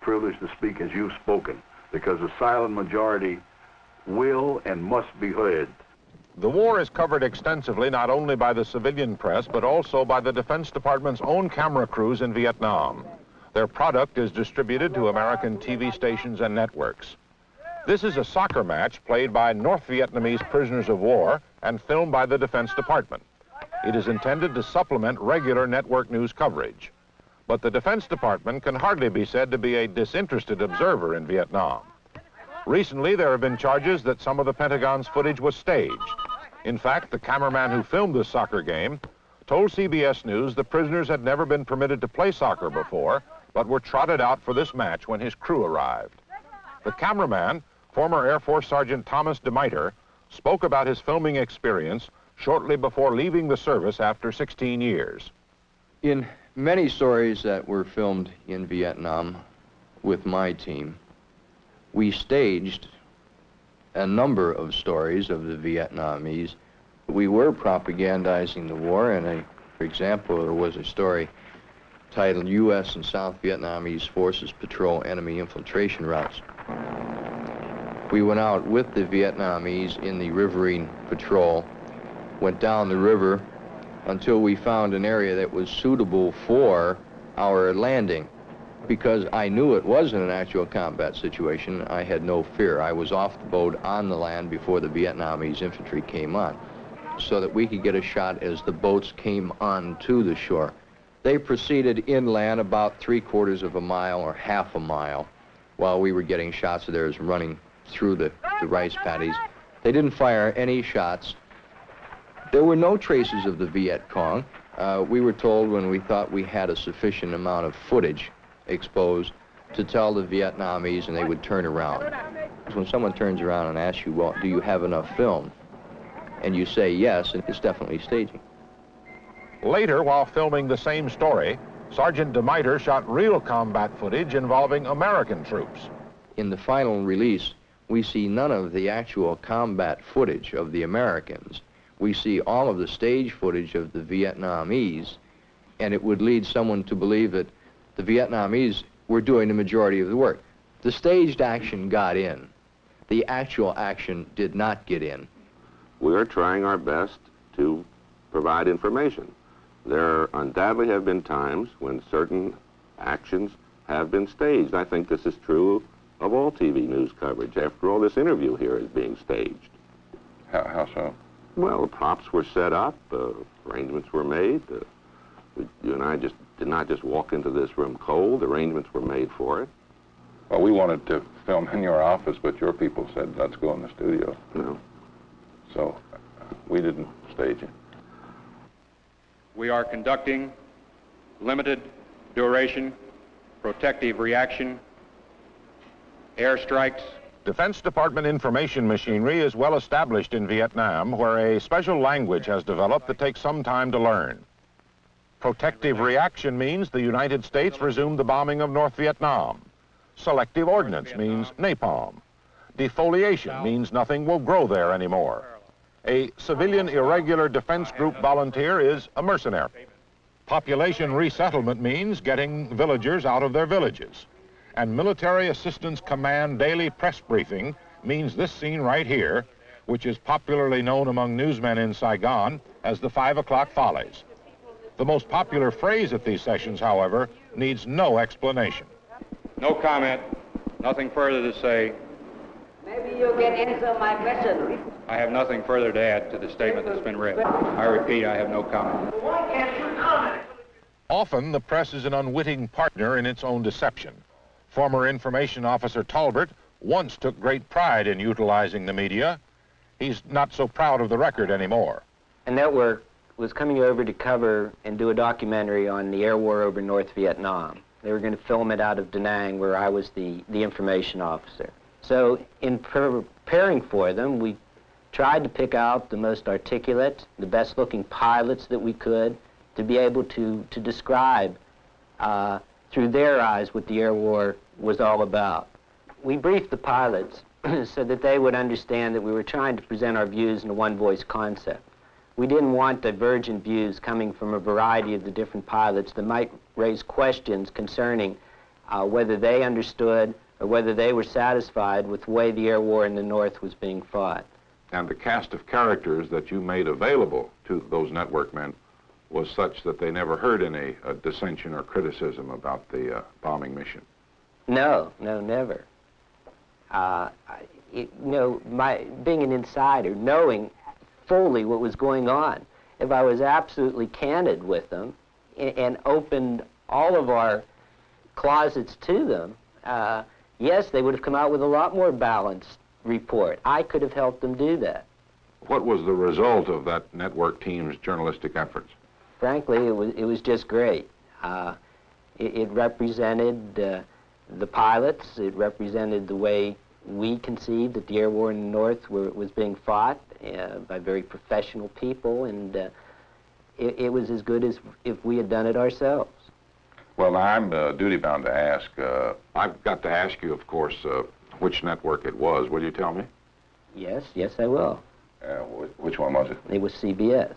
Privileged to speak as you've spoken, because the silent majority will and must be heard. The war is covered extensively not only by the civilian press, but also by the Defense Department's own camera crews in Vietnam. Their product is distributed to American TV stations and networks. This is a soccer match played by North Vietnamese prisoners of war and filmed by the Defense Department. It is intended to supplement regular network news coverage. But the Defense Department can hardly be said to be a disinterested observer in Vietnam. Recently, there have been charges that some of the Pentagon's footage was staged. In fact, the cameraman who filmed this soccer game told CBS News the prisoners had never been permitted to play soccer before, but were trotted out for this match when his crew arrived. The cameraman, former Air Force Sergeant Thomas DeMiter, spoke about his filming experience shortly before leaving the service after 16 years. In many stories that were filmed in Vietnam with my team, we staged a number of stories of the Vietnamese. We were propagandizing the war, and for example, there was a story titled U.S. and South Vietnamese Forces Patrol Enemy Infiltration Routes. We went out with the Vietnamese in the riverine patrol, went down the river until we found an area that was suitable for our landing. Because I knew it wasn't an actual combat situation, I had no fear. I was off the boat on the land before the Vietnamese infantry came on, so that we could get a shot as the boats came on to the shore. They proceeded inland about 3/4 of a mile or half a mile while we were getting shots of theirs running through the rice paddies. They didn't fire any shots. There were no traces of the Viet Cong. We were told when we thought we had a sufficient amount of footage exposed to tell the Vietnamese, and they would turn around. When someone turns around and asks you, well, do you have enough film? And you say yes, and it's definitely staging. Later, while filming the same story, Sergeant DeMiter shot real combat footage involving American troops. In the final release, we see none of the actual combat footage of the Americans. We see all of the stage footage of the Vietnamese, and it would lead someone to believe that the Vietnamese were doing the majority of the work. The staged action got in. The actual action did not get in. We're trying our best to provide information. There undoubtedly have been times when certain actions have been staged. I think this is true of all TV news coverage. After all, this interview here is being staged. How so? Well, the props were set up, arrangements were made. You and I just did not just walk into this room cold. Arrangements were made for it. Well, we wanted to film in your office, but your people said, let's go in the studio. No. So we didn't stage it. We are conducting limited duration protective reaction airstrikes. Defense Department information machinery is well established in Vietnam, where a special language has developed that takes some time to learn. Protective reaction means the United States resumed the bombing of North Vietnam. Selective ordnance means napalm. Defoliation means nothing will grow there anymore. A civilian irregular defense group volunteer is a mercenary. Population resettlement means getting villagers out of their villages. And Military Assistance Command daily press briefing means this scene right here, which is popularly known among newsmen in Saigon as the 5 o'clock follies. The most popular phrase at these sessions, however, needs no explanation. No comment, nothing further to say. Maybe you can answer my question. I have nothing further to add to the statement that's been read. I repeat, I have no comment. Why can't you comment? Often, the press is an unwitting partner in its own deception. Former Information Officer Talbert once took great pride in utilizing the media. He's not so proud of the record anymore. A network was coming over to cover and do a documentary on the air war over North Vietnam. They were going to film it out of Da Nang, where I was the information officer. So in preparing for them, we tried to pick out the most articulate, the best looking pilots that we could to be able to describe through their eyes what the air war was all about. We briefed the pilots so that they would understand that we were trying to present our views in a one-voice concept. We didn't want divergent views coming from a variety of the different pilots that might raise questions concerning whether they understood or whether they were satisfied with the way the air war in the North was being fought. And the cast of characters that you made available to those network men was such that they never heard any dissension or criticism about the bombing mission. No, never. Being an insider, knowing fully what was going on, if I was absolutely candid with them and opened all of our closets to them, yes, they would have come out with a lot more balanced report. I could have helped them do that. What was the result of that network team's journalistic efforts? Frankly, it was just great. It represented the pilots. It represented the way we conceived that the air war in the North was being fought by very professional people, and it was as good as if we had done it ourselves. Well, now, I'm duty-bound to ask. I've got to ask you, of course, which network it was. Will you tell me? Yes, I will. Which one was it? It was CBS.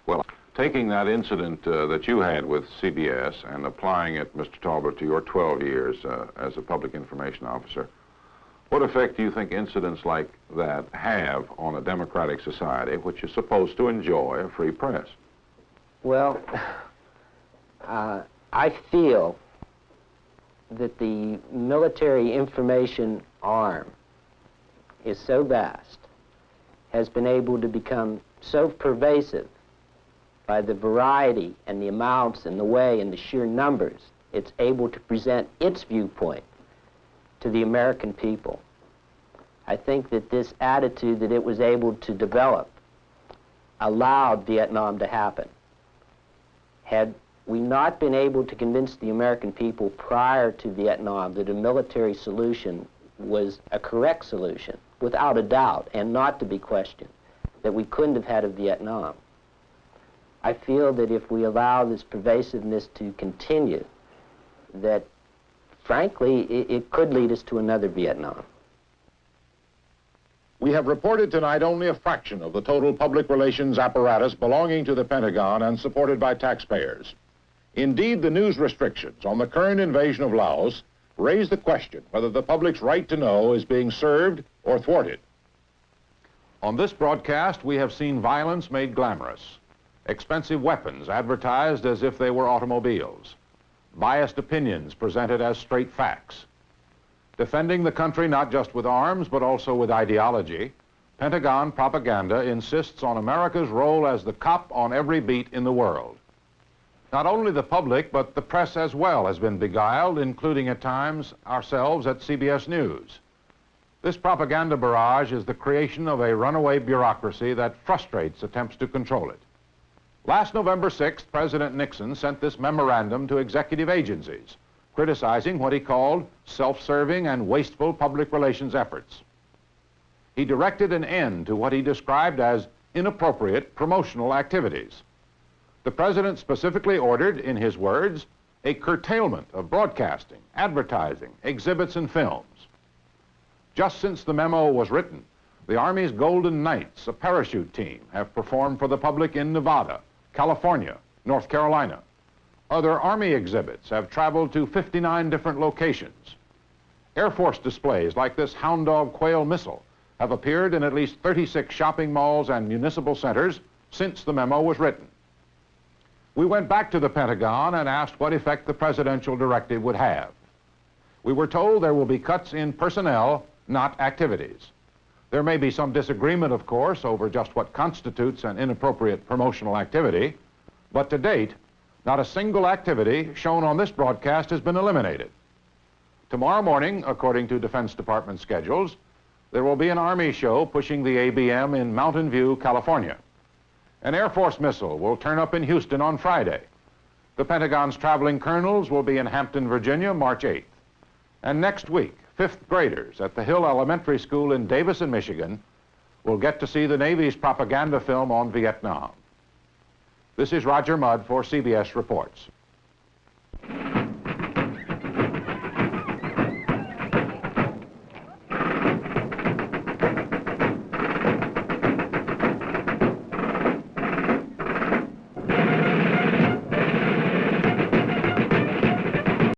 Well, taking that incident that you had with CBS and applying it, Mr. Talbot, to your 12 years as a public information officer, what effect do you think incidents like that have on a democratic society which is supposed to enjoy a free press? Well, I feel that the military information arm is so vast, has been able to become so pervasive by the variety and the amounts and the way and the sheer numbers it's able to present its viewpoint to the American people. I think that this attitude that it was able to develop allowed Vietnam to happen. Had we not been able to convince the American people prior to Vietnam that a military solution was a correct solution, without a doubt, and not to be questioned, that we couldn't have had a Vietnam. I feel that if we allow this pervasiveness to continue, that frankly, it could lead us to another Vietnam. We have reported tonight only a fraction of the total public relations apparatus belonging to the Pentagon and supported by taxpayers. Indeed, the news restrictions on the current invasion of Laos raise the question whether the public's right to know is being served or thwarted. On this broadcast, we have seen violence made glamorous, expensive weapons advertised as if they were automobiles, biased opinions presented as straight facts. Defending the country not just with arms, but also with ideology, Pentagon propaganda insists on America's role as the cop on every beat in the world. Not only the public, but the press as well has been beguiled, including at times ourselves at CBS News. This propaganda barrage is the creation of a runaway bureaucracy that frustrates attempts to control it. Last November 6th, President Nixon sent this memorandum to executive agencies, criticizing what he called self-serving and wasteful public relations efforts. He directed an end to what he described as inappropriate promotional activities. The President specifically ordered, in his words, a curtailment of broadcasting, advertising, exhibits, and films. Just since the memo was written, the Army's Golden Knights, a parachute team, have performed for the public in Nevada, California, North Carolina. Other Army exhibits have traveled to 59 different locations. Air Force displays like this Hound Dog Quail missile have appeared in at least 36 shopping malls and municipal centers since the memo was written. We went back to the Pentagon and asked what effect the presidential directive would have. We were told there will be cuts in personnel, not activities. There may be some disagreement, of course, over just what constitutes an inappropriate promotional activity, but to date, not a single activity shown on this broadcast has been eliminated. Tomorrow morning, according to Defense Department schedules, there will be an Army show pushing the ABM in Mountain View, California. An Air Force missile will turn up in Houston on Friday. The Pentagon's traveling colonels will be in Hampton, Virginia, March 8th. And next week, 5th graders at the Hill Elementary School in Davison, Michigan, will get to see the Navy's propaganda film on Vietnam. This is Roger Mudd for CBS Reports.